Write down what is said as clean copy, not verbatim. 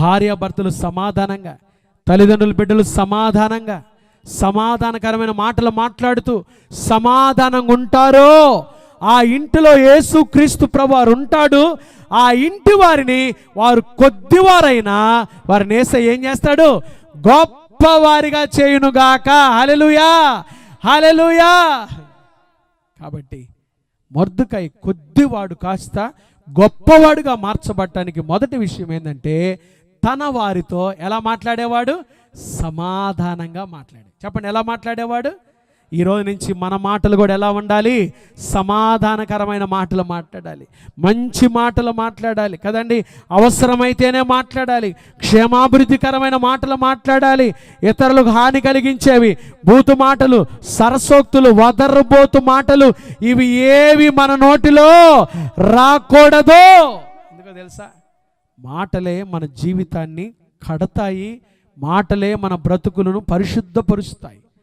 భార్యాభర్తలు సమాధానంగా, తల్లిదండ్రులు బిడ్డలు సమాధానంగా, సమాధానకరమైన మాటలు మాట్లాడుతూ సమాధానంగా ఉంటారో ఆ ఇంటిలో యేసుక్రీస్తు ప్రభువారు ఉంటాడు. ఆ ఇంటి వారిని వారు కొద్దివారైనా వారిని యేసయ్య ఏం చేస్తాడు? గొప్పవారిగా చేయునుగాక. హల్లెలూయా, హల్లెలూయా. కాబట్టి మొర్దెకై కొద్దివాడు కాస్త గొప్పవాడుగా మార్చబడటానికి మొదటి విషయం ఏంటంటే తన వారితో ఎలా మాట్లాడేవాడు? సమాధానంగా మాట్లాడే. చెప్పండి, ఎలా మాట్లాడేవాడు? ఈరోజు నుంచి మన మాటలు కూడా ఎలా ఉండాలి? సమాధానకరమైన మాటలు మాట్లాడాలి, మంచి మాటలు మాట్లాడాలి కదండి. అవసరమైతేనే మాట్లాడాలి, క్షేమాభివృద్ధికరమైన మాటలు మాట్లాడాలి. ఇతరులకు హాని కలిగించేవి బూతు మాటలు, సరసోక్తులు, వదర్రబోతు మాటలు ఇవి ఏవి మన నోటిలో రాకూడదు. ఎందుకో తెలుసా? మాటలే మన జీవితాన్ని కడతాయి, మాటలే మన బ్రతుకులను పరిశుద్ధపరుస్తాయి.